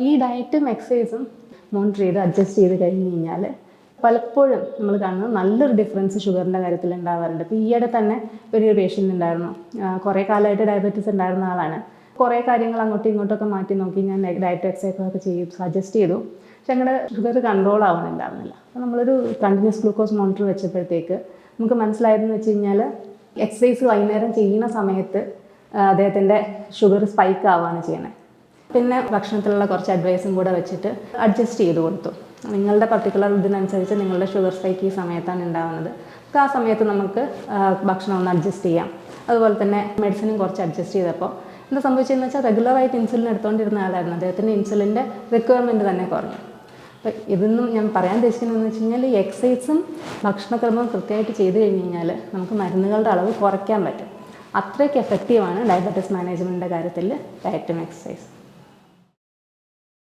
ഈ ഡയറ്റും എക്സസൈസും മോണിറ്റർ ചെയ്ത് അഡ്ജസ്റ്റ് ചെയ്ത് കഴിഞ്ഞ് കഴിഞ്ഞാൽ പലപ്പോഴും നമ്മൾ കാണുന്നത് നല്ലൊരു ഡിഫറൻസ് ഷുഗറിൻ്റെ കാര്യത്തിൽ ഉണ്ടാവാറുണ്ട്. ഇപ്പോൾ ഈയിടെ തന്നെ ഒരു പേഷ്യൻ്റ് ഉണ്ടായിരുന്നു, കുറേ കാലമായിട്ട് ഡയബറ്റീസ് ഉണ്ടായിരുന്ന ആളാണ്. കുറേ കാര്യങ്ങൾ അങ്ങോട്ടും ഇങ്ങോട്ടൊക്കെ മാറ്റി നോക്കി, ഞാൻ ഡയറ്റ് എക്സസൈസൊക്കെ ചെയ്തു, സജസ്റ്റ് ചെയ്തു. പക്ഷെ ഞങ്ങളുടെ ഷുഗർ കൺട്രോൾ ആവുന്നുണ്ടായിരുന്നില്ല. അപ്പോൾ നമ്മളൊരു കണ്ടിന്യൂസ് ഗ്ലൂക്കോസ് മോണിറ്റർ വെച്ചപ്പോഴത്തേക്ക് നമുക്ക് മനസ്സിലായതെന്ന് വെച്ച് കഴിഞ്ഞാൽ എക്സസൈസ് വൈകുന്നേരം ചെയ്യുന്ന സമയത്ത് അദ്ദേഹത്തിൻ്റെ ഷുഗർ സ്പൈക്ക് ആവുകയാണ് ചെയ്യുന്നത്. പിന്നെ ഭക്ഷണത്തിലുള്ള കുറച്ച് അഡ്വൈസും കൂടെ വെച്ചിട്ട് അഡ്ജസ്റ്റ് ചെയ്ത് കൊടുത്തു. നിങ്ങളുടെ പർട്ടിക്കുലർ ഇതിനനുസരിച്ച് നിങ്ങളുടെ ഷുഗർ സ്പൈക്ക് ഈ സമയത്താണ് ഉണ്ടാകുന്നത്, അപ്പോൾ ആ സമയത്ത് നമുക്ക് ഭക്ഷണം ഒന്ന് അഡ്ജസ്റ്റ് ചെയ്യാം. അതുപോലെ തന്നെ മെഡിസിനും കുറച്ച് അഡ്ജസ്റ്റ് ചെയ്തപ്പോൾ എന്താ സംഭവിച്ചതെന്ന് വെച്ചാൽ റെഗുലറായിട്ട് ഇൻസുലിൻ എടുത്തുകൊണ്ടിരുന്ന ആളായിരുന്നു. അദ്ദേഹത്തിൻ്റെ ഇൻസുലിൻ്റെ റിക്വയർമെൻറ്റ് തന്നെ കുറഞ്ഞു. അപ്പോൾ ഇതൊന്നും ഞാൻ പറയാൻ ഉദ്ദേശിക്കുന്നതെന്ന് വെച്ച് കഴിഞ്ഞാൽ ഈ എക്സസൈസും ഭക്ഷണക്രമവും കൃത്യമായിട്ട് ചെയ്ത് കഴിഞ്ഞ് കഴിഞ്ഞാൽ നമുക്ക് മരുന്നുകളുടെ അളവ് കുറയ്ക്കാൻ പറ്റും. അത്രയ്ക്ക് എഫക്റ്റീവാണ് ഡയബറ്റീസ് മാനേജ്മെൻറ്റിൻ്റെ കാര്യത്തിൽ ഡയറ്റും എക്സസൈസും.